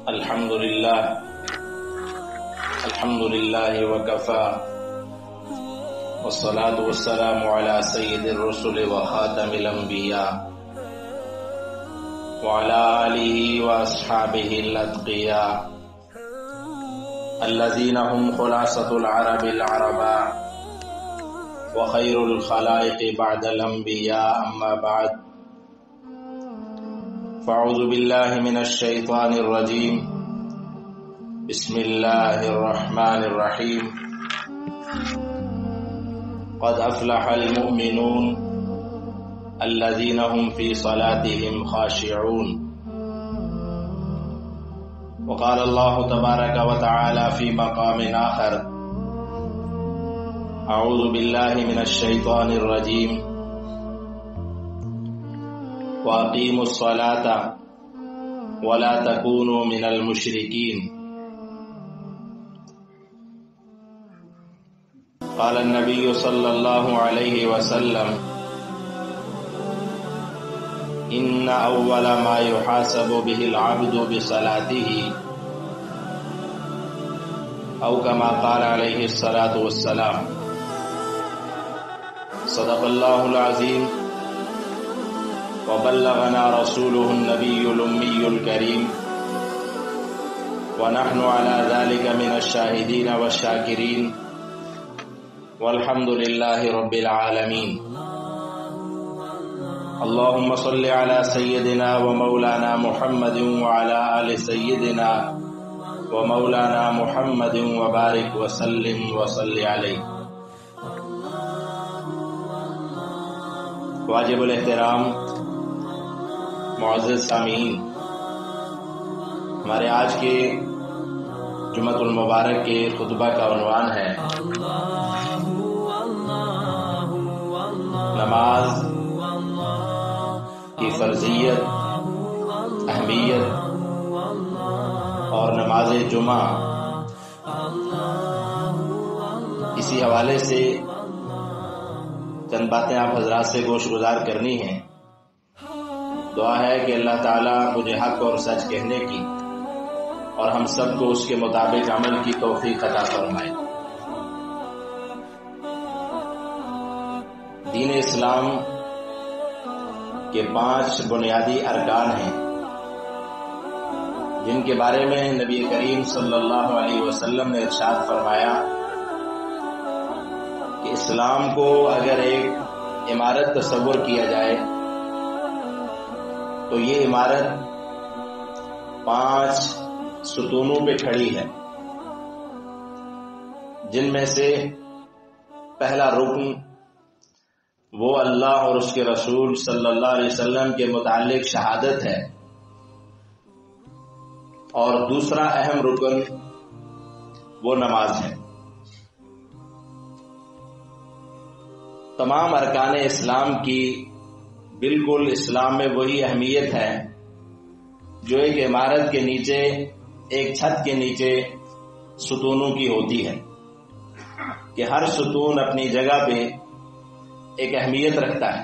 الحمد لله وكفى والصلاة والسلام على سيد الرسل وخاتم الأنبياء وعلى آله وأصحابه الأتقياء الذين هم خلاصة العرب العرباء وخير الخلائق بعد الأنبياء أما بعد فأعوذ بالله من الشيطان الرجيم بسم الله الرحمن الرحيم قد أفلح المؤمنون الذين هم في صلاتهم خاشعون وقال الله تبارك وتعالى في مقام آخر أعوذ بالله من الشيطان الرجيم وأقيموا الصلاة ولا تكونوا من المشركين قال النبي صلى الله عليه وسلم إن أول ما يحاسب به العبد بصلاته أو كما قال عليه الصلاة والسلام صدق الله العظيم وبلغنا رسوله النبي الأمي الكريم ونحن على ذلك من الشاهدين والشاكرين والحمد لله رب العالمين اللهم صل على سيدنا ومولانا محمد وعلى آل سيدنا ومولانا محمد وبارك وسلم وصل عليه. واجب الاحترام معزز سامعین، ہمارے آج کے جمعۃ المبارک کے خطبہ کا عنوان ہے نماز کی فرضیت، اہمیت اور نماز جمعہ. اسی حوالے سے چند باتیں آپ حضرات سے گوش گزار کرنی ہیں. دعا ہے کہ اللہ تعالیٰ مجھے حق اور سچ کہنے کی اور ہم سب کو اس کے مطابق عمل کی توفیق عطا فرمائے. دین اسلام کے 5 بنیادی ارکان ہیں جن کے بارے میں نبی کریم صلی اللہ علیہ وسلم نے ارشاد فرمایا کہ اسلام کو اگر ایک عمارت تصور کیا جائے تو یہ عمارت 5 ستونوں پہ کھڑی ہے، جن میں سے پہلا رکن وہ اللہ اور اس کے رسول صلی اللہ علیہ وسلم کے متعلق شہادت ہے، اور دوسرا اہم رکن وہ نماز ہے. تمام ارکان اسلام کی بالکل اسلام میں وہی اہمیت ہے جو ایک عمارت کے نیچے، ایک چھت کے نیچے ستونوں کی ہوتی ہے، کہ ہر ستون اپنی جگہ پہ ایک اہمیت رکھتا ہے.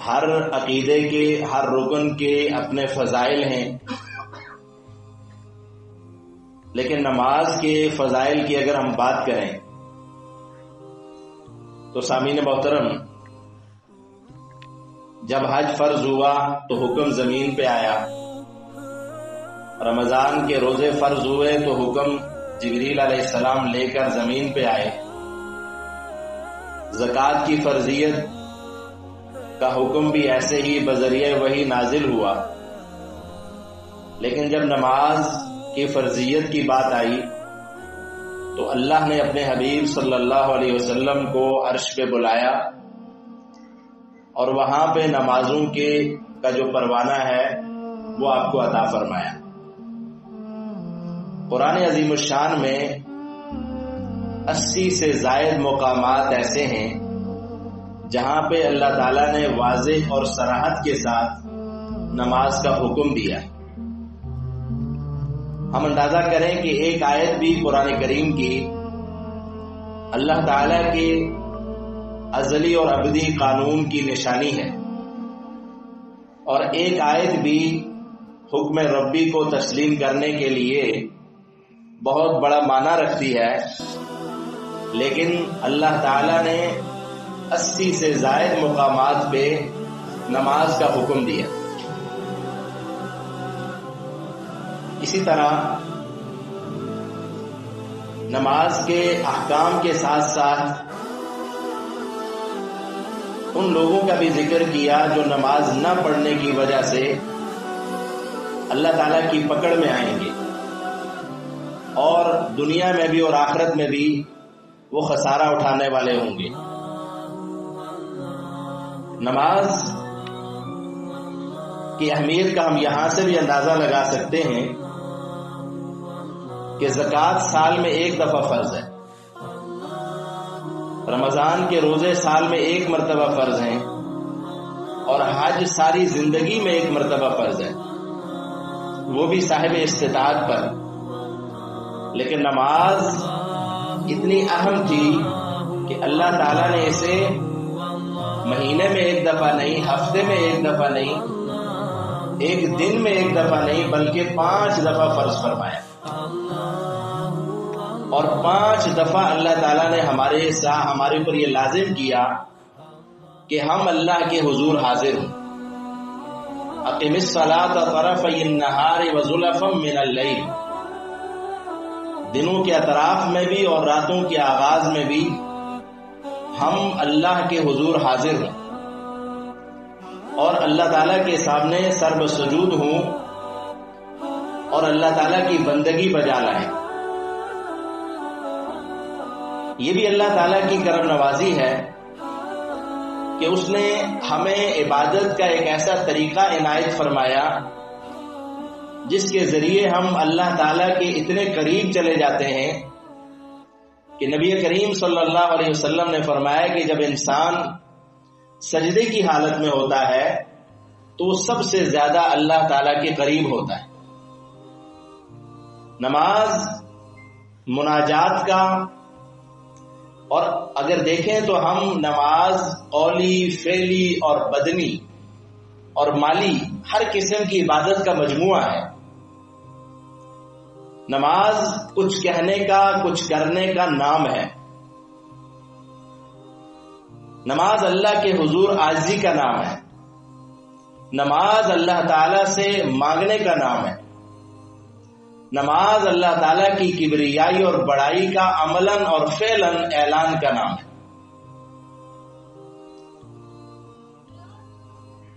ہر عقیدے کے، ہر رکن کے اپنے فضائل ہیں، لیکن نماز کے فضائل کی اگر ہم بات کریں تو سامعین محترم، جب حج فرض ہوا تو حکم زمین پہ آیا، رمضان کے روزے فرض ہوئے تو حکم جبریل علیہ السلام لے کر زمین پہ آئے، زکوٰۃ کی فرضیت کا حکم بھی ایسے ہی بذریعہ وحی نازل ہوا. لیکن جب نماز کی فرضیت کی بات آئی تو اللہ نے اپنے حبیب صلی اللہ علیہ وسلم کو عرش پہ بلایا اور وہاں پہ نمازوں کا جو پروانہ ہے وہ آپ کو عطا فرمایا. قرآن عظیم الشان میں 80 سے زائد مقامات ایسے ہیں جہاں پہ اللہ تعالیٰ نے واضح اور صراحت کے ساتھ نماز کا حکم دیا. ہم اندازہ کریں کہ ایک آیت بھی قرآن کریم کی اللہ تعالیٰ کے کے ازلی اور ابدی قانون کی نشانی ہے اور ایک آیت بھی حکم ربی کو تسلیم کرنے کے لیے بہت بڑا معنی رکھتی ہے، لیکن اللہ تعالیٰ نے 80 سے زائد مقامات پہ نماز کا حکم دیا۔ اسی طرح نماز کے احکام کے ساتھ ساتھ ان لوگوں کا بھی ذکر کیا جو نماز نہ پڑھنے کی وجہ سے اللہ تعالیٰ کی پکڑ میں آئیں گے، اور دنیا میں بھی اور آخرت میں بھی وہ خسارہ اٹھانے والے ہوں گے۔ نماز کی اہمیت کا ہم یہاں سے بھی اندازہ لگا سکتے ہیں کہ زکوٰۃ سال میں ایک دفعہ فرض ہے، رمضان کے روزے سال میں ایک مرتبہ فرض ہیں، اور حج ساری زندگی میں ایک مرتبہ فرض ہے، وہ بھی صاحب استطاعت پر۔ لیکن نماز اتنی اہم تھی کہ اللہ تعالیٰ نے اسے مہینے میں ایک دفعہ نہیں، ہفتے میں ایک دفعہ نہیں، ایک دن میں ایک دفعہ نہیں، بلکہ 5 دفعہ فرض فرمایا، اور 5 دفعہ اللہ تعالیٰ نے ہمارے اوپر یہ لازم کیا کہ ہم اللہ کے حضور حاضر ہوں۔ اقم الصلاۃ طرفی النہار وزلفا من اللیل، دنوں کے اطراف میں بھی اور راتوں کے آغاز میں بھی ہم اللہ کے حضور حاضر ہوں، اور اللہ تعالیٰ کے سامنے سر بسجود ہوں اور اللہ تعالیٰ کی بندگی بجا لائیں۔ یہ بھی اللہ تعالیٰ کی کرم نوازی ہے کہ اس نے ہمیں عبادت کا ایک ایسا طریقہ عنایت فرمایا جس کے ذریعے ہم اللہ تعالیٰ کے اتنے قریب چلے جاتے ہیں کہ نبی کریم صلی اللہ علیہ وسلم نے فرمایا کہ جب انسان سجدے کی حالت میں ہوتا ہے تو وہ سب سے زیادہ اللہ تعالیٰ کے قریب ہوتا ہے۔ نماز مناجات کا، اور اگر دیکھیں تو ہم نماز قولی، فعلی اور بدنی اور مالی ہر قسم کی عبادت کا مجموعہ ہے۔ نماز کچھ کہنے کا، کچھ کرنے کا نام ہے۔ نماز اللہ کے حضور عاجزی کا نام ہے۔ نماز اللہ تعالیٰ سے مانگنے کا نام ہے۔ نماز اللہ تعالیٰ کی کبریائی اور بڑائی کا عملاً اور فعلاً اعلان کا نام ہے۔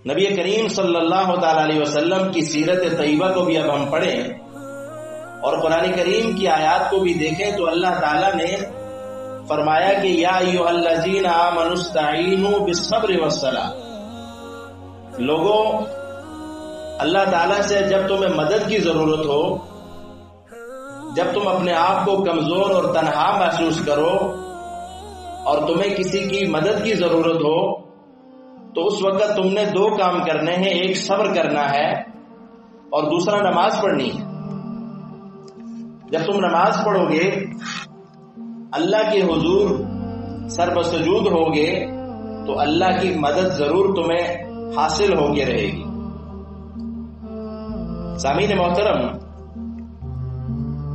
نبی کریم صلی اللہ تعالی علیہ وسلم کی سیرت طیبہ کو بھی اب ہم پڑھیں اور قرآن کریم کی آیات کو بھی دیکھیں تو اللہ تعالیٰ نے فرمایا کہ یا ایھا الذین آمنوا استعینوا بالصبر والصلاۃ، لوگوں اللہ تعالیٰ سے جب تمہیں مدد کی ضرورت ہو، جب تم اپنے آپ کو کمزور اور تنہا محسوس کرو اور تمہیں کسی کی مدد کی ضرورت ہو، تو اس وقت تم نے 2 کام کرنے ہیں، ایک صبر کرنا ہے اور دوسرا نماز پڑھنی ہے۔ جب تم نماز پڑھو گے، اللہ کے حضور سر بسجود ہوگے، تو اللہ کی مدد ضرور تمہیں حاصل ہو کے رہے گی۔ سامعین محترم،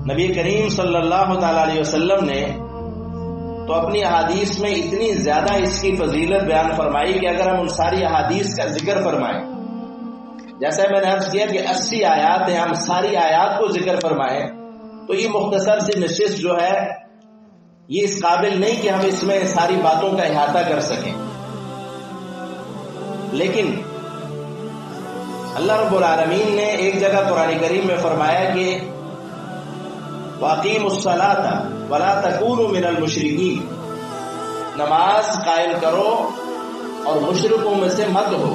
نبی کریم صلی اللہ تعالی علیہ وسلم نے تو اپنی احادیث میں اتنی زیادہ اس کی فضیلت بیان فرمائی کہ اگر ہم ان ساری احادیث کا ذکر فرمائیں، جیسا میں نے عرض کیا کہ 80 آیات ہیں، ہم ساری آیات کو ذکر فرمائیں تو یہ مختصر سی نشست جو ہے یہ اس قابل نہیں کہ ہم اس میں ساری باتوں کا احاطہ کر سکیں۔ لیکن اللہ رب العالمین نے ایک جگہ قرآن کریم میں فرمایا کہ وَأَقِيمُوا الصَّلَاةَ وَلَا تَكُونُوا مِنَ الْمُشْرِكِينَ، نماز قائم کرو اور مشرکوں میں سے مت ہو۔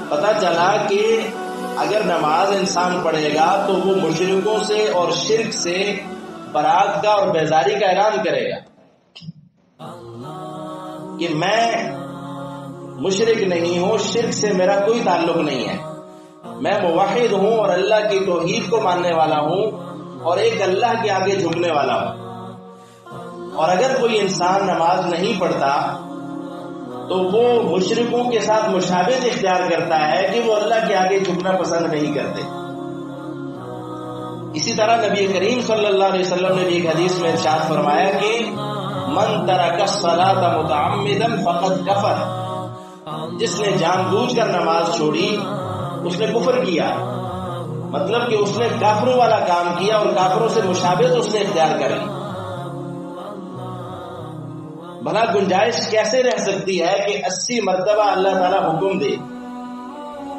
پتہ چلا کہ اگر نماز انسان پڑھے گا تو وہ مشرکوں سے اور شرک سے برات کا اور بیزاری کا اعلان کرے گا کہ میں مشرک نہیں ہوں، شرک سے میرا کوئی تعلق نہیں ہے، میں موحد ہوں اور اللہ کی توحید کو ماننے والا ہوں اور ایک اللہ کے آگے جھکنے والا ہوں۔ اور اگر کوئی انسان نماز نہیں پڑھتا تو وہ مشرکوں کے ساتھ مشابہت اختیار کرتا ہے کہ وہ اللہ کے آگے جھکنا پسند نہیں کرتے۔ اسی طرح نبی کریم صلی اللہ علیہ وسلم نے بھی ایک حدیث میں ارشاد فرمایا کہ من ترک الصلاۃ متعمدا فقد کفر، جس نے جان بوجھ کر نماز چھوڑی اس نے کفر کیا، مطلب کہ اس نے کافروں والا کام کیا اور کافروں سے مشابہت اس نے اختیار کر لی۔ بھلا گنجائش کیسے رہ سکتی ہے کہ 80 مرتبہ اللہ تعالیٰ حکم دے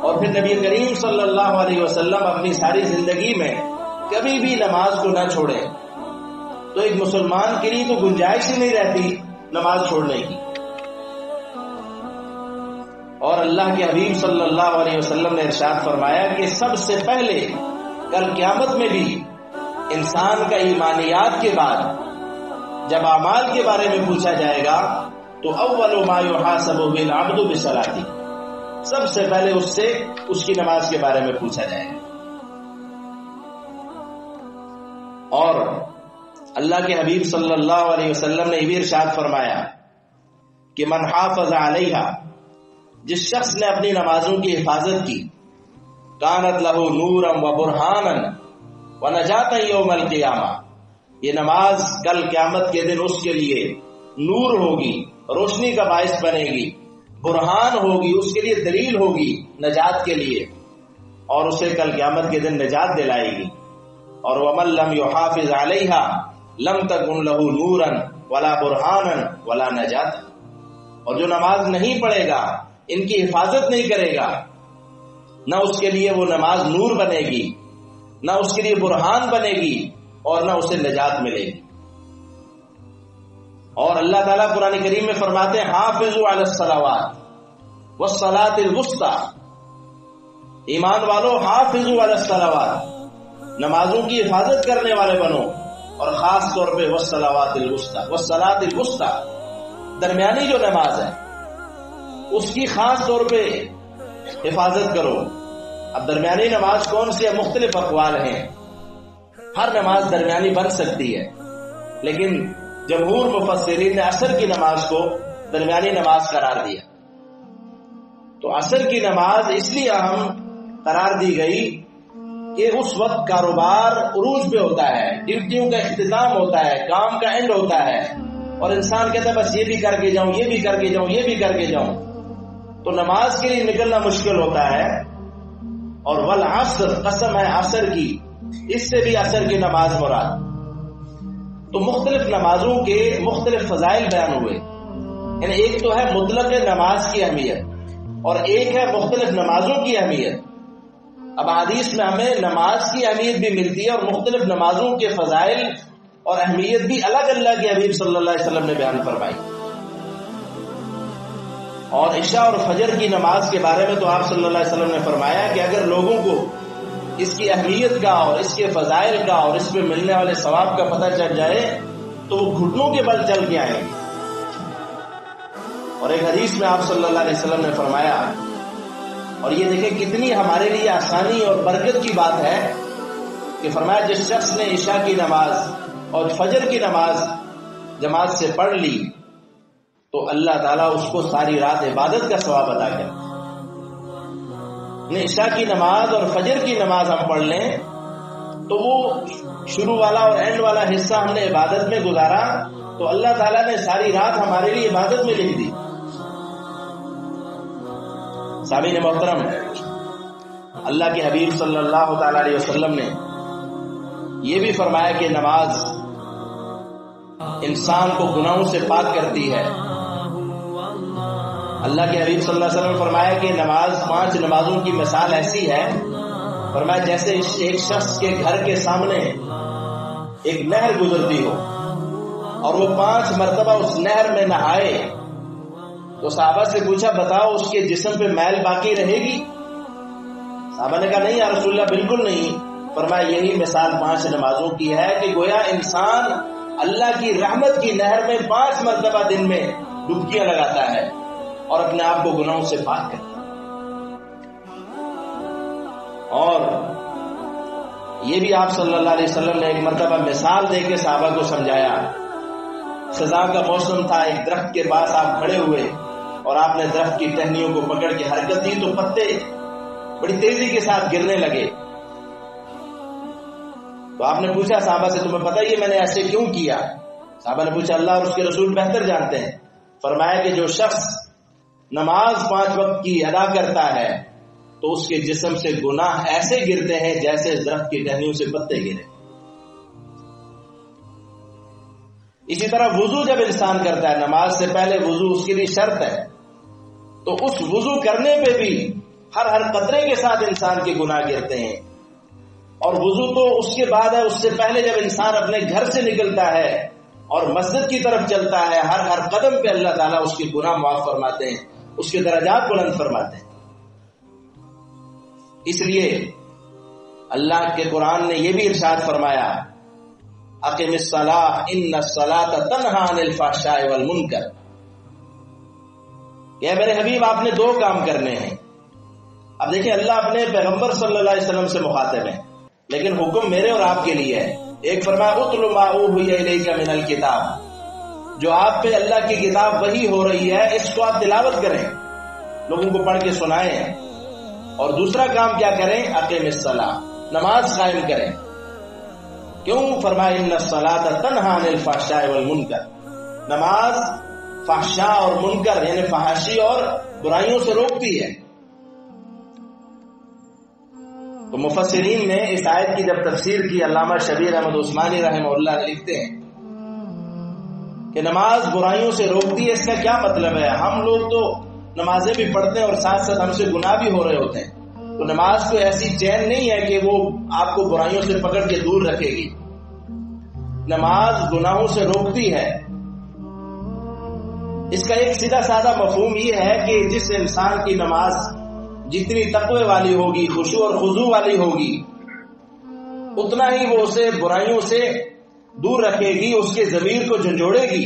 اور پھر نبی کریم صلی اللہ علیہ وسلم اپنی ساری زندگی میں کبھی بھی نماز کو نہ چھوڑے؟ تو ایک مسلمان کے لیے تو گنجائش ہی نہیں رہتی نماز چھوڑنے کی۔ اور اللہ کے حبیب صلی اللہ علیہ وسلم نے ارشاد فرمایا کہ سب سے پہلے کل قیامت میں بھی انسان کا ایمانیات کے بعد جب اعمال کے بارے میں پوچھا جائے گا تو اول ما یحاسب به العبد بصلاته، سب سے پہلے اس سے اس کی نماز کے بارے میں پوچھا جائے گا۔ اور اللہ کے حبیب صلی اللہ علیہ وسلم نے یہ بھی ارشاد فرمایا کہ من حافظ علیہا، جس شخص نے اپنی نمازوں کی حفاظت کی، کانت لہ نورا و برہانا و نجاتا یوم القیامہ، یہ نماز کل قیامت کے دن اس کے لیے نور ہوگی، روشنی کا باعث بنے گی، برہان ہوگی، اس کے لیے دلیل ہوگی نجات کے لیے، اور اسے کل قیامت کے دن نجات دلائے گی۔ اور ومن لم یحافظ علیہا لم تکن لہ نورا ولا برہانا ولا نجات، اور جو نماز نہیں پڑھے گا، ان کی حفاظت نہیں کرے گا، نہ اس کے لیے وہ نماز نور بنے گی، نہ اس کے لیے برہان بنے گی، اور نہ اسے نجات ملے گی۔ اور اللہ تعالیٰ قرآن کریم میں فرماتے ہیں حافظوا علی الصلوات والصلاۃ الوسطی، ایمان والو حافظوا علی الصلوات، نمازوں کی حفاظت کرنے والے بنو، اور خاص طور پہ والصلوات الوسطی، والصلاۃ الوسطی، درمیانی جو نماز ہے اس کی خاص طور پہ حفاظت کرو۔ اب درمیانی نماز کون سی ہے؟ مختلف اقوال ہیں، ہر نماز درمیانی بن سکتی ہے، لیکن جمہور مفسرین نے عصر کی نماز کو درمیانی نماز قرار دیا۔ تو عصر کی نماز اس لیے اہم قرار دی گئی کہ اس وقت کاروبار عروج پہ ہوتا ہے، ڈیوٹیوں کا اختتام ہوتا ہے، کام کا اینڈ ہوتا ہے، اور انسان کہتا ہے بس یہ بھی کر کے جاؤں، یہ بھی کر کے جاؤں، یہ بھی کر کے جاؤں، تو نماز کے لیے نکلنا مشکل ہوتا ہے۔ اور والعصر، قسم ہے عصر کی، اس سے بھی عصر کی نماز مراد۔ تو مختلف نمازوں کے مختلف فضائل بیان ہوئے، یعنی ایک تو ہے مطلق نماز کی اہمیت اور ایک ہے مختلف نمازوں کی اہمیت۔ اب حدیث میں ہمیں نماز کی اہمیت بھی ملتی ہے اور مختلف نمازوں کے فضائل اور اہمیت بھی الگ اللہ کے حبیب صلی اللہ علیہ وسلم نے بیان فرمائی۔ اور عشاء اور فجر کی نماز کے بارے میں تو آپ صلی اللہ علیہ وسلم نے فرمایا کہ اگر لوگوں کو اس کی اہمیت کا اور اس کے فضائل کا اور اس پہ ملنے والے ثواب کا پتہ چل جائے تو وہ گھٹنوں کے بل چل کے آئیں گے۔ اور ایک حدیث میں آپ صلی اللہ علیہ وسلم نے فرمایا، اور یہ دیکھیں کتنی ہمارے لیے آسانی اور برکت کی بات ہے کہ فرمایا جس شخص نے عشاء کی نماز اور فجر کی نماز جماعت سے پڑھ لی تو اللہ تعالیٰ اس کو ساری رات عبادت کا ثواب عطا کرے۔ عشاء کی نماز اور فجر کی نماز ہم پڑھ لیں تو وہ شروع والا اور اینڈ والا حصہ ہم نے عبادت میں گزارا تو اللہ تعالیٰ نے ساری رات ہمارے لیے عبادت میں لکھ دی۔ سامعین محترم، اللہ کے حبیب صلی اللہ تعالیٰ علیہ وسلم نے یہ بھی فرمایا کہ نماز انسان کو گناہوں سے پاک کرتی ہے۔ اللہ کے حبیب صلی اللہ علیہ وسلم نے فرمایا کہ نماز 5 نمازوں کی مثال ایسی ہے، فرمایا جیسے ایک شخص کے گھر کے سامنے ایک نہر گزرتی ہو اور وہ 5 مرتبہ اس نہر میں نہائے تو صحابہ سے پوچھا بتاؤ اس کے جسم پہ میل باقی رہے گی؟ صحابہ نے کہا نہیں یا رسول اللہ بالکل نہیں۔ فرمایا یہی مثال 5 نمازوں کی ہے کہ گویا انسان اللہ کی رحمت کی نہر میں 5 مرتبہ دن میں ڈبکیاں لگاتا ہے اور اپنے آپ کو گناہوں سے پاک کرتا ہے۔ اور یہ بھی آپ صلی اللہ علیہ وسلم نے ایک مرتبہ مثال دے کے صحابہ کو سمجھایا۔ خزاں کا موسم تھا، ایک درخت کے پاس آپ کھڑے ہوئے اور آپ نے درخت کی ٹہنیوں کو پکڑ کے حرکت دی تو پتے بڑی تیزی کے ساتھ گرنے لگے. تو آپ نے پوچھا صحابہ سے تمہیں پتہ یہ میں نے ایسے کیوں کیا؟ صحابہ نے پوچھا اللہ اور اس کے رسول بہتر جانتے ہیں. فرمایا کہ جو شخص نماز 5 وقت کی ادا کرتا ہے تو اس کے جسم سے گناہ ایسے گرتے ہیں جیسے درخت کی ٹہنیوں سے پتے گرے. اسی طرح وضو جب انسان کرتا ہے، نماز سے پہلے وضو اس کے لیے شرط ہے، تو اس وضو کرنے پہ بھی ہر قطرے کے ساتھ انسان کے گناہ گرتے ہیں. اور وضو تو اس کے بعد ہے، اس سے پہلے جب انسان اپنے گھر سے نکلتا ہے اور مسجد کی طرف چلتا ہے، ہر قدم پہ اللہ تعالیٰ اس کے گناہ معاف فرماتے ہیں، اس کے درجات بلند فرماتے ہیں. اس لیے اللہ کے قرآن نے یہ بھی ارشاد فرمایا اقم الصلاۃ ان الصلاۃ تنہی عن الفحشاء والمنکر. کہ میرے حبیب آپ نے 2 کام کرنے ہیں. اب دیکھیں اللہ اپنے پیغمبر صلی اللہ علیہ وسلم سے مخاطب ہے، لیکن حکم میرے اور آپ کے لیے ہے. ایک فرمایا اتل ما اوحی الیک من الکتاب، جو آپ پہ اللہ کی کتاب وحی ہو رہی ہے اس کو آپ تلاوت کریں، لوگوں کو پڑھ کے سنائیں. اور دوسرا کام کیا کریں؟ اقیم الصلاۃ، نماز قائم کریں. کیوں؟ فرمایا ان الصلاۃ تنہی عن الفحشاء والمنکر، نماز فحشاء اور منکر یعنی فحاشی اور برائیوں سے روکتی ہے. تو مفسرین نے اس آیت کی جب تفسیر کی، علامہ شبیر احمد عثمانی رحمہ اللہ لکھتے ہیں کہ نماز برائیوں سے روکتی ہے. اس کا کیا مطلب ہے؟ ہم لوگ تو نمازیں بھی پڑھتے ہیں اور ساتھ ساتھ ہم سے گناہ بھی ہو رہے ہوتے ہیں. تو نماز کوئی ایسی چین نہیں ہے کہ وہ آپ کو برائیوں سے پکڑ کے دور رکھے گی. نماز گناہوں سے روکتی ہے. اس کا ایک سیدھا سادہ مفہوم یہ ہے کہ جس انسان کی نماز جتنی تقوی والی ہوگی، خشوع اور خضوع والی ہوگی، اتنا ہی وہ اسے برائیوں سے دور رکھے گی، اس کے ضمیر کو جھنجھوڑے گی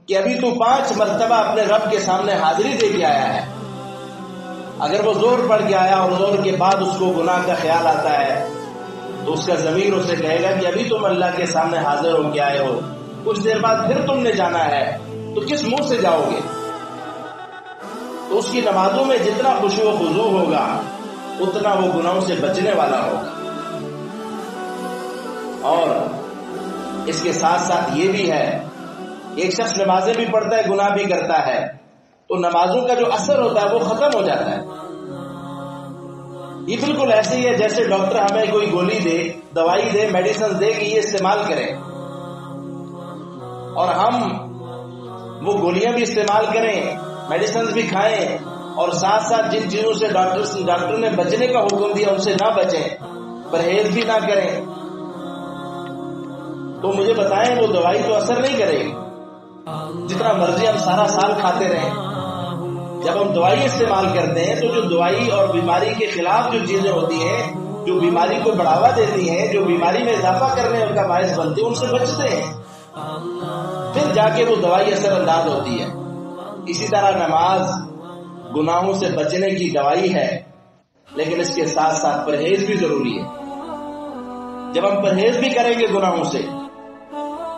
کہ ابھی تو 5 مرتبہ اپنے رب کے سامنے حاضری دے کے آیا ہے. اگر وہ زور پڑ کے آیا اور زور کے بعد اس کو گناہ کا خیال آتا ہے تو اس کا ضمیر اسے کہے گا کہ ابھی تم اللہ کے سامنے حاضر ہو کے آئے ہو، کچھ دیر بعد پھر تم نے جانا ہے، تو کس منہ سے جاؤ گے؟ تو اس کی نمازوں میں جتنا خشوع و خضوع ہوگا اتنا وہ گناہوں سے بچنے والا ہوگا. اور اس کے ساتھ ساتھ یہ بھی ہے، ایک شخص نمازیں بھی پڑھتا ہے گناہ بھی کرتا ہے تو نمازوں کا جو اثر ہوتا ہے وہ ختم ہو جاتا ہے. یہ بالکل ایسے ہی ہے جیسے ڈاکٹر ہمیں کوئی گولی دے، دوائی دے، میڈیسن دے کہ یہ استعمال کریں، اور ہم وہ گولیاں بھی استعمال کریں، میڈیسنز بھی کھائیں، اور ساتھ ساتھ جن چیزوں سے ڈاکٹر نے بچنے کا حکم دیا ان سے نہ بچیں، پرہیز بھی نہ کریں. تو مجھے بتائیں وہ دوائی تو اثر نہیں کرے گی جتنا مرضی ہم سارا سال کھاتے رہیں. جب ہم دوائی استعمال کرتے ہیں تو جو دوائی اور بیماری کے خلاف جو چیزیں ہوتی ہیں، جو بیماری کو بڑھاوا دیتی ہیں، جو بیماری میں اضافہ کرنے کا باعث بنتی ہیں، ان سے بچتے ہیں، پھر جا کے وہ دوائی اثر انداز ہوتی ہے. اسی طرح نماز گناہوں سے بچنے کی دوائی ہے، لیکن اس کے ساتھ ساتھ پرہیز بھی ضروری ہے. جب ہم پرہیز بھی کریں گے گناہوں سے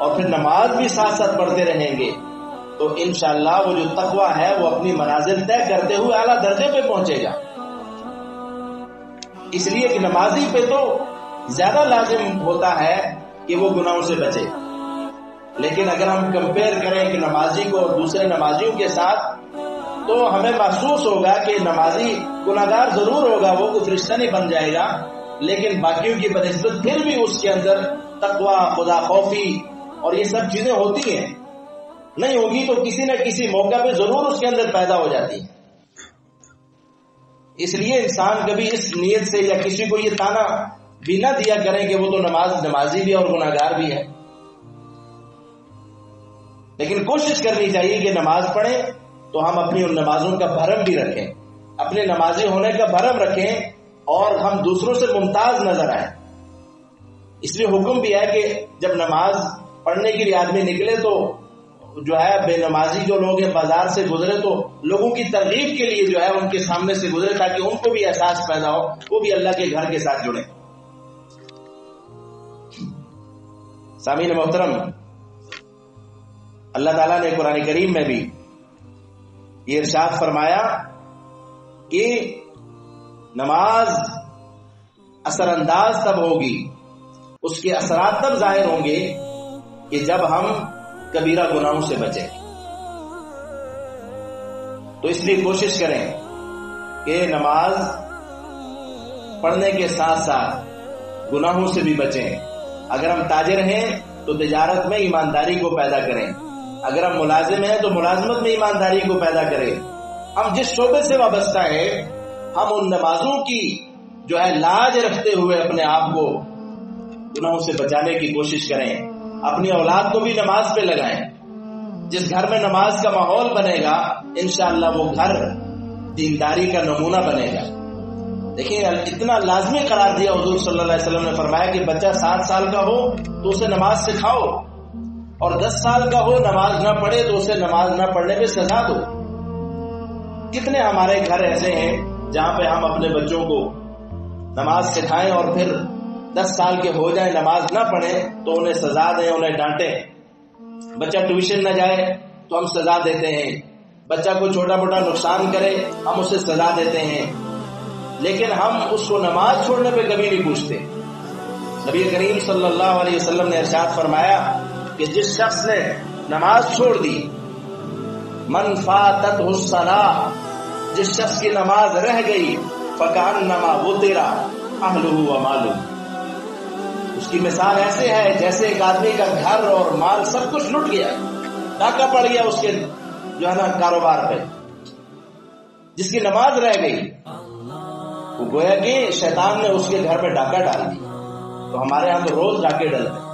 اور پھر نماز بھی ساتھ ساتھ پڑھتے رہیں گے تو انشاءاللہ وہ جو تقویٰ ہے وہ اپنی منازل طے کرتے ہوئے اعلیٰ درجے پہ پہنچے گا. اس لیے کہ نمازی پہ تو زیادہ لازم ہوتا ہے کہ وہ گناہوں سے بچے، لیکن اگر ہم کمپیئر کریں کہ نمازی کو اور دوسرے نمازیوں کے ساتھ تو ہمیں محسوس ہوگا کہ نمازی گناہگار ضرور ہوگا، وہ کوئی فرشتہ نہیں بن جائے گا، لیکن باقیوں کی بنسبت پھر بھی اس کے اندر تقویٰ، خدا خوفی اور یہ سب چیزیں ہوتی ہیں. نہیں ہوگی تو کسی نہ کسی موقع پہ ضرور اس کے اندر پیدا ہو جاتی ہے. اس لیے انسان کبھی اس نیت سے یا کسی کو یہ تانا بھی نہ دیا کریں کہ وہ تو نمازی بھی اور گناہگار بھی ہے. لیکن کوشش کرنی چاہیے کہ نماز پڑھیں تو ہم اپنی ان نمازوں کا بھرم بھی رکھیں، اپنے نمازی ہونے کا بھرم رکھیں اور ہم دوسروں سے ممتاز نظر آئیں. اس لیے حکم بھی ہے کہ جب نماز پڑھنے کے لیے آدمی نکلے تو جو ہے بے نمازی جو لوگ ہیں بازار سے گزرے تو لوگوں کی ترغیب کے لیے جو ہے ان کے سامنے سے گزرے تاکہ ان کو بھی احساس پیدا ہو، وہ بھی اللہ کے گھر کے ساتھ جڑیں. سامعین محترم، اللہ تعالیٰ نے قرآن کریم میں بھی یہ ارشاد فرمایا کہ نماز اثر انداز تب ہوگی، اس کے اثرات تب ظاہر ہوں گے کہ جب ہم کبیرہ گناہوں سے بچیں. تو اس لیے کوشش کریں کہ نماز پڑھنے کے ساتھ ساتھ گناہوں سے بھی بچیں. اگر ہم تاجر ہیں تو تجارت میں ایمانداری کو پیدا کریں، اگر ہم ملازم ہیں تو ملازمت میں ایمانداری کو پیدا کریں. ہم جس شعبے سے وابستہ ہیں ہم ان نمازوں کی جو ہے لاج رکھتے ہوئے اپنے آپ کو گناہوں سے بچانے کی کوشش کریں. اپنی اولاد کو بھی نماز پہ لگائیں. جس گھر میں نماز کا ماحول بنے گا انشاءاللہ وہ گھر دینداری کا نمونہ بنے گا. دیکھیں اتنا لازمی قرار دیا حضور صلی اللہ علیہ وسلم نے فرمایا کہ بچہ 7 سال کا ہو تو اسے نماز سکھاؤ، اور 10 سال کا ہو نماز نہ پڑھے تو اسے نماز نہ پڑھنے پہ سزا دو. کتنے ہمارے گھر ایسے ہیں جہاں پہ ہم اپنے بچوں کو نماز سکھائیں اور پھر 10 سال کے ہو جائیں نماز نہ پڑھیں تو انہیں سزا دیں، انہیں ڈانٹیں. بچہ ٹیوشن نہ جائے تو ہم سزا دیتے ہیں، بچہ کوئی چھوٹا موٹا نقصان کرے ہم اسے سزا دیتے ہیں، لیکن ہم اس کو نماز چھوڑنے پہ کبھی نہیں پوچھتے. نبی کریم صلی اللہ علیہ وسلم نے ارشاد فرمایا کہ جس شخص نے نماز چھوڑ دی، من فاتتہ الصلاۃ، جس شخص کی نماز رہ گئی، فکأنما وطر اہلہ ومالہ، اس کی مثال ایسے ہے جیسے ایک آدمی کا گھر اور مال سب کچھ لٹ گیا، ڈاکہ پڑ گیا اس کے جو ہے نا کاروبار پہ. جس کی نماز رہ گئی وہ گویا کہ شیطان نے اس کے گھر پہ ڈاکہ ڈال دی. تو ہمارے ہاں تو روز ڈاکے ڈلتے ہیں.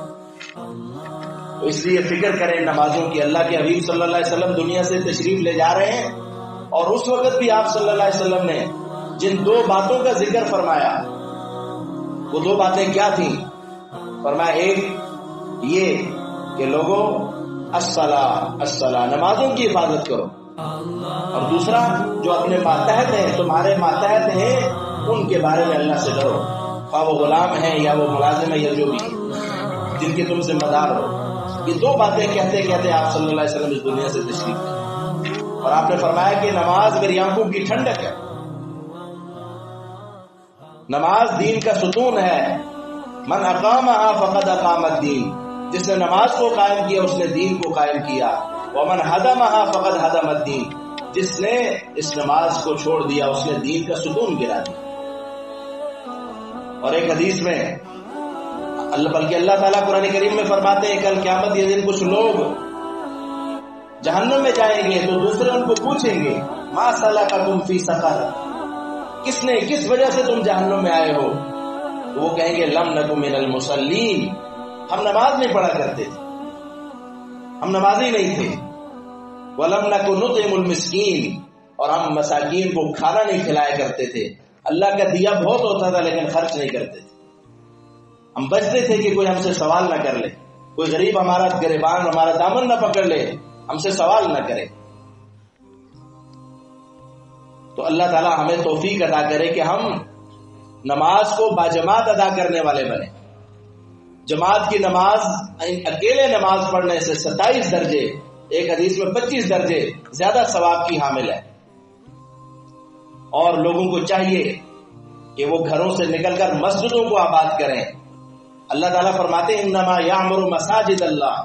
تو اس لیے فکر کریں نمازوں کی. اللہ کے حبیب صلی اللہ علیہ وسلم دنیا سے تشریف لے جا رہے ہیں اور اس وقت بھی آپ صلی اللہ علیہ وسلم نے جن 2 باتوں کا ذکر فرمایا وہ 2 باتیں کیا تھیں؟ فرمایا ایک یہ کہ لوگوں الصلاۃ نمازوں کی حفاظت کرو، اور دوسرا جو اپنے ماتحت ہیں تمہارے ماتحت ہیں ان کے بارے میں اللہ سے ڈرو، خواہ وہ غلام ہیں یا وہ ملازم ہے یا جو بھی جن کے تم ذمہ دار ہو. یہ 2 باتیں کہتے کہتے آپ صلی اللہ علیہ وسلم اس دنیا سے تشریف لے، اور آپ نے فرمایا کہ نماز میری آنکھوں کی ٹھنڈک ہے، نماز دین کا ستون ہے. من اقامها فقد اقام الدین، جس نے نماز کو قائم کیا اس نے دین کو قائم کیا. ومن هدمها فقد هدم الدین، جس نے اس نماز کو چھوڑ دیا اس نے دین کا ستون گرا دیا. اور ایک حدیث میں بلکہ اللہ تعالیٰ قرآن کریم میں فرماتے ہیں کل قیامت کے دن کچھ لوگ جہنم میں جائیں گے تو دوسرے ان کو پوچھیں گے ما سلککم فی سقر، کس وجہ سے تم جہنم میں آئے ہو؟ تو وہ کہیں گے لم نک من المصلین، ہم نماز نہیں پڑھا کرتے تھے، ہم نمازی نہیں تھے. ولم نک نطعم المسکین، اور ہم مساکین کو کھانا نہیں کھلایا کرتے تھے. اللہ کا دیا بہت ہوتا تھا لیکن خرچ نہیں کرتے تھے. ہم بچتے تھے کہ کوئی ہم سے سوال نہ کر لے، کوئی غریب ہمارا گریبان ہمارا دامن نہ پکڑ لے، ہم سے سوال نہ کرے. تو اللہ تعالیٰ ہمیں توفیق عطا کرے کہ ہم نماز کو باجماعت ادا کرنے والے بنے. جماعت کی نماز اکیلے نماز پڑھنے سے 27 درجے، ایک حدیث میں 25 درجے زیادہ ثواب کی حامل ہے. اور لوگوں کو چاہیے کہ وہ گھروں سے نکل کر مسجدوں کو آباد کریں. اللہ تعالیٰ فرماتے ہیں انما یعمر مساجد اللہ،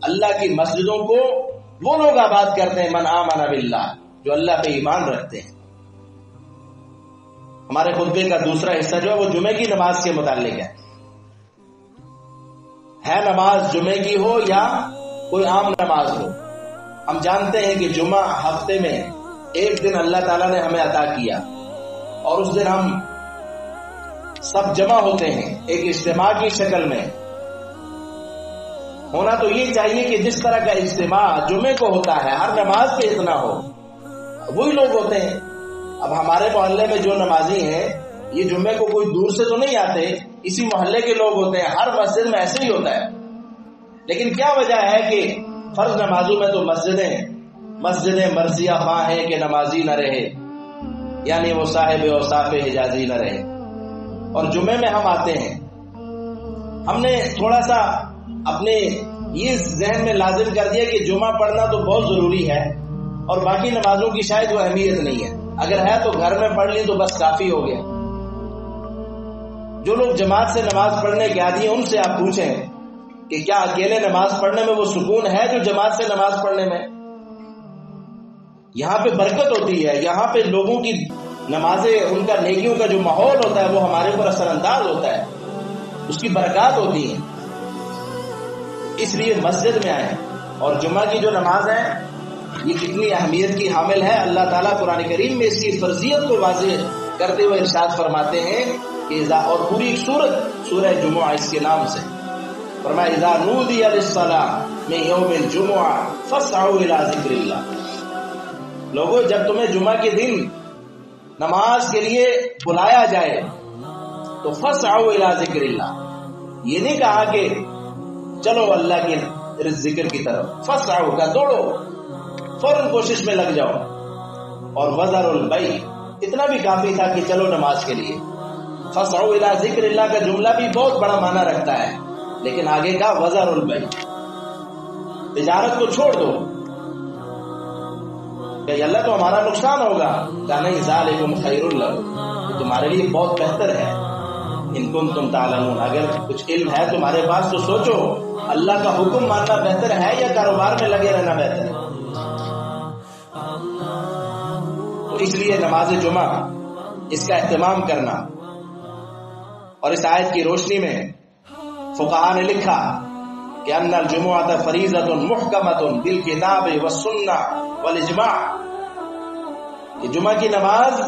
اللہ کی مسجدوں کو وہ لوگ آباد کرتے ہیں من آمن باللہ، جو اللہ پہ ایمان رکھتے ہیں. ہمارے خطبے کا دوسرا حصہ جو ہے وہ جمعے کی نماز کے متعلق ہے نماز جمعے کی ہو یا کوئی عام نماز ہو. ہم جانتے ہیں کہ جمعہ ہفتے میں ایک دن اللہ تعالیٰ نے ہمیں عطا کیا، اور اس دن ہم سب جمع ہوتے ہیں ایک اجتماع کی شکل میں. ہونا تو یہ چاہیے کہ جس طرح کا اجتماع جمعے کو ہوتا ہے ہر نماز پہ اتنا ہو. وہی لوگ ہوتے ہیں. اب ہمارے محلے میں جو نمازی ہیں یہ جمعے کو کوئی دور سے تو نہیں آتے، اسی محلے کے لوگ ہوتے ہیں. ہر مسجد میں ایسے ہی ہوتا ہے. لیکن کیا وجہ ہے کہ فرض نمازوں میں تو مسجدیں مرضیہ خواہ ہیں کہ نمازی نہ رہے، یعنی وہ صاحب اوصاف حجازی نہ رہے، اور جمعے میں ہم آتے ہیں. ہم نے تھوڑا سا اپنے یہ ذہن میں لازم کر دیا کہ جمعہ پڑھنا تو بہت ضروری ہے، اور باقی نمازوں کی شاید وہ اہمیت نہیں ہے، اگر ہے تو گھر میں پڑھ لی تو بس کافی ہو گیا۔ جو لوگ جماعت سے نماز پڑھنے کے عادی ہیں ان سے آپ پوچھیں کہ کیا اکیلے نماز پڑھنے میں وہ سکون ہے جو جماعت سے نماز پڑھنے میں؟ یہاں پہ برکت ہوتی ہے، یہاں پہ لوگوں کی نمازیں، ان کا نیکیوں کا جو ماحول ہوتا ہے وہ ہمارے اوپر اثر انداز ہوتا ہے، اس کی برکات ہوتی ہیں۔ اس لیے مسجد میں آئیں، اور جمعہ کی جو نماز ہے یہ کتنی اہمیت کی حامل ہے۔ اللہ تعالیٰ قرآن کریم میں اس کی فرضیت کو واضح کرتے ہوئے ارشاد فرماتے ہیں کہ اور پوری ایک سورہ جمعہ اس کے نام سے فرمایا اذا نودی للصلاۃ من یوم الجمعہ فاسعوا الی ذکر اللہ۔ لوگوں جب تمہیں جمعہ کے دن نماز کے لیے بلایا جائے تو فاسعوا الی ذکر اللہ، یہ نہیں کہا کہ چلو اللہ کے ذکر کی طرف، فاسعوا کا دوڑو، فوراً کوشش میں لگ جاؤ، اور وذروا البیع اتنا بھی کافی تھا کہ چلو نماز کے لیے۔ فاسعوا الی ذکر اللہ کا جملہ بھی بہت بڑا معنی رکھتا ہے، لیکن آگے کا وذروا البیع، تجارت کو چھوڑ دو، کہ اللہ تو ہمارا نقصان ہوگا، کہ نہیں ذالکم خیر لکم، تمہارے لیے بہت بہتر ہے، ان کنتم تعلمون، اگر کچھ علم ہے تمہارے پاس تو سوچو اللہ کا حکم ماننا بہتر ہے یا کاروبار میں لگے رہنا بہتر ہے؟ تو اس لیے نماز جمعہ اس کا اہتمام کرنا، اور اس آیت کی روشنی میں فقہاء نے لکھا کہ ان الجمعۃ فریضۃ محکمۃ بالکتاب والسنہ والاجماع، کہ جمعہ کی نماز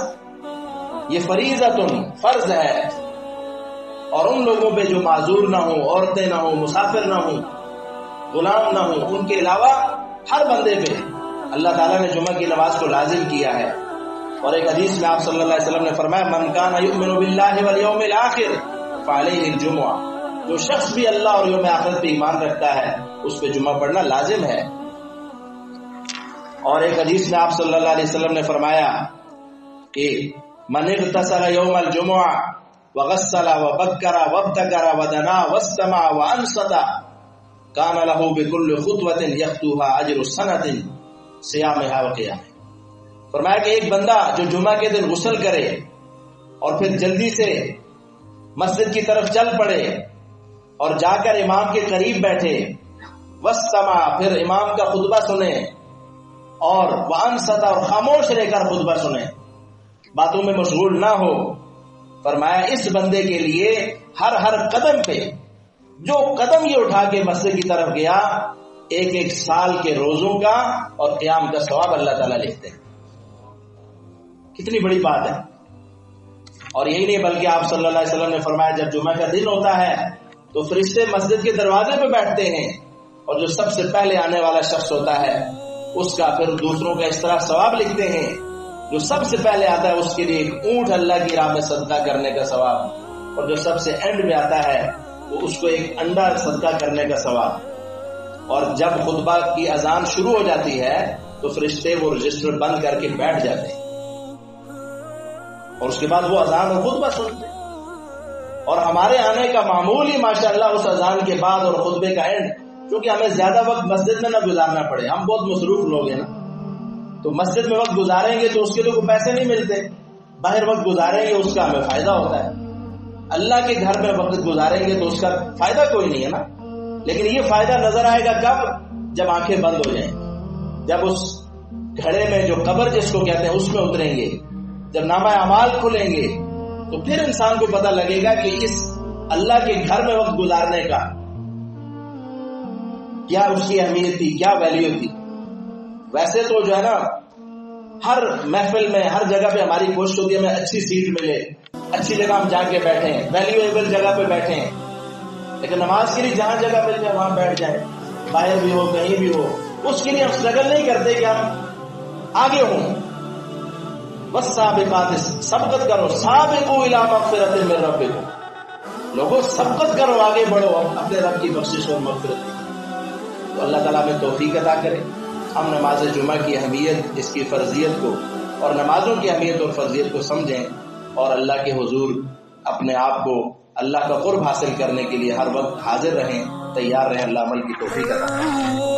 یہ فریضۃ فرض ہے، اور ان لوگوں پہ جو معذور نہ ہوں، عورتیں نہ ہوں، مسافر نہ ہوں، غلام نہ ہوں، ان کے علاوہ ہر بندے پہ اللہ تعالیٰ نے جمعہ کی نماز کو لازم کیا ہے۔ اور ایک حدیث میں آپ صلی اللہ علیہ وسلم نے فرمایا من کان یؤمن باللہ والیوم الآخر فعلیہ الجمعہ، جو شخص بھی اللہ اور یوم آخرت پہ ایمان رکھتا ہے اس پہ جمعہ پڑھنا لازم ہے۔ اور ایک حدیث میں آپ صلی اللہ علیہ وسلم نے فرمایا کہ من اغتسل یوم الجمعہ وغسل وبکر وابتکر ودنا واستمع وانصت کان له بكل خطوة یخطوها اجر سنة صیامها وقیامها۔ فرمایا کہ ایک بندہ جو جمعہ کے دن غسل کرے اور پھر جلدی سے مسجد کی طرف چل پڑے اور جا کر امام کے قریب بیٹھے، واستمع پھر امام کا خطبہ سنے، اور وانصت اور خاموش رہ کر خطبہ سنے، باتوں میں مشغول نہ ہو، فرمایا اس بندے کے لیے ہر قدم پہ جو قدم یہ اٹھا کے مسجد کی طرف گیا، ایک ایک سال کے روزوں کا اور قیام کا ثواب اللہ تعالیٰ لکھتے ہیں۔ کتنی بڑی بات ہے۔ اور یہی نہیں بلکہ آپ صلی اللہ علیہ وسلم نے فرمایا جب جمعہ کا دن ہوتا ہے تو فرشتے مسجد کے دروازے پہ بیٹھتے ہیں، اور جو سب سے پہلے آنے والا شخص ہوتا ہے اس کا پھر دوسروں کا اس طرح ثواب لکھتے ہیں، جو سب سے پہلے آتا ہے اس کے لیے ایک اونٹ اللہ کی راہ میں صدقہ کرنے کا ثواب، اور جو سب سے اینڈ میں آتا ہے وہ اس کو ایک انڈا صدقہ کرنے کا ثواب۔ اور جب خطبہ کی اذان شروع ہو جاتی ہے تو فرشتے وہ رجسٹر بند کر کے بیٹھ جاتے ہیں، اور اس کے بعد وہ اذان اور خطبہ سنتے ہیں۔ اور ہمارے آنے کا معمول ہی ماشاءاللہ اس اذان کے بعد اور خطبے کا اینڈ، کیونکہ ہمیں زیادہ وقت مسجد میں نہ گزارنا پڑے، ہم بہت مصروف لوگ ہیں نا، تو مسجد میں وقت گزاریں گے تو اس کے لیے کوئی پیسے نہیں ملتے، باہر وقت گزاریں گے اس کا ہمیں فائدہ ہوتا ہے، اللہ کے گھر میں وقت گزاریں گے تو اس کا فائدہ کوئی نہیں ہے نا۔ لیکن یہ فائدہ نظر آئے گا کب؟ جب آنکھیں بند ہو جائیں، جب اس گھڑے میں جو قبر جس کو کہتے ہیں اس میں اتریں گے، جب نامہ اعمال کھلیں گے تو پھر انسان کو پتہ لگے گا کہ اس اللہ کے گھر میں وقت گزارنے کا کیا اس کی اہمیت تھی، کیا ویلیو تھی۔ ویسے تو جو ہے نا ہر محفل میں ہر جگہ پہ ہماری کوشش ہوتی ہے ہمیں اچھی سیٹ ملے، اچھی جگہ ہم جا کے بیٹھیں، ویلیویبل جگہ پہ بیٹھیں، لیکن نماز کے لیے جہاں جگہ مل جائے وہاں بیٹھ جائیں، باہر بھی ہو کہیں بھی ہو، اس کے لیے ہم اسٹرگل نہیں کرتے کہ ہم آگے ہوں۔ بس سبقت کرو، سابقوا الی مغفرۃ من ربکم، لوگوں سبقت کرو، آگے بڑھو اپنے رب کی بخشش اور مغفرت کی۔ تو اللہ تعالیٰ ہمیں توفیق عطا کرے، ہم نماز جمعہ کی اہمیت، اس کی فرضیت کو اور نمازوں کی اہمیت اور فرضیت کو سمجھیں، اور اللہ کے حضور اپنے آپ کو اللہ کا قرب حاصل کرنے کے لیے ہر وقت حاضر رہیں، تیار رہیں۔ اللہ عمل کی توفیق عطا کرے۔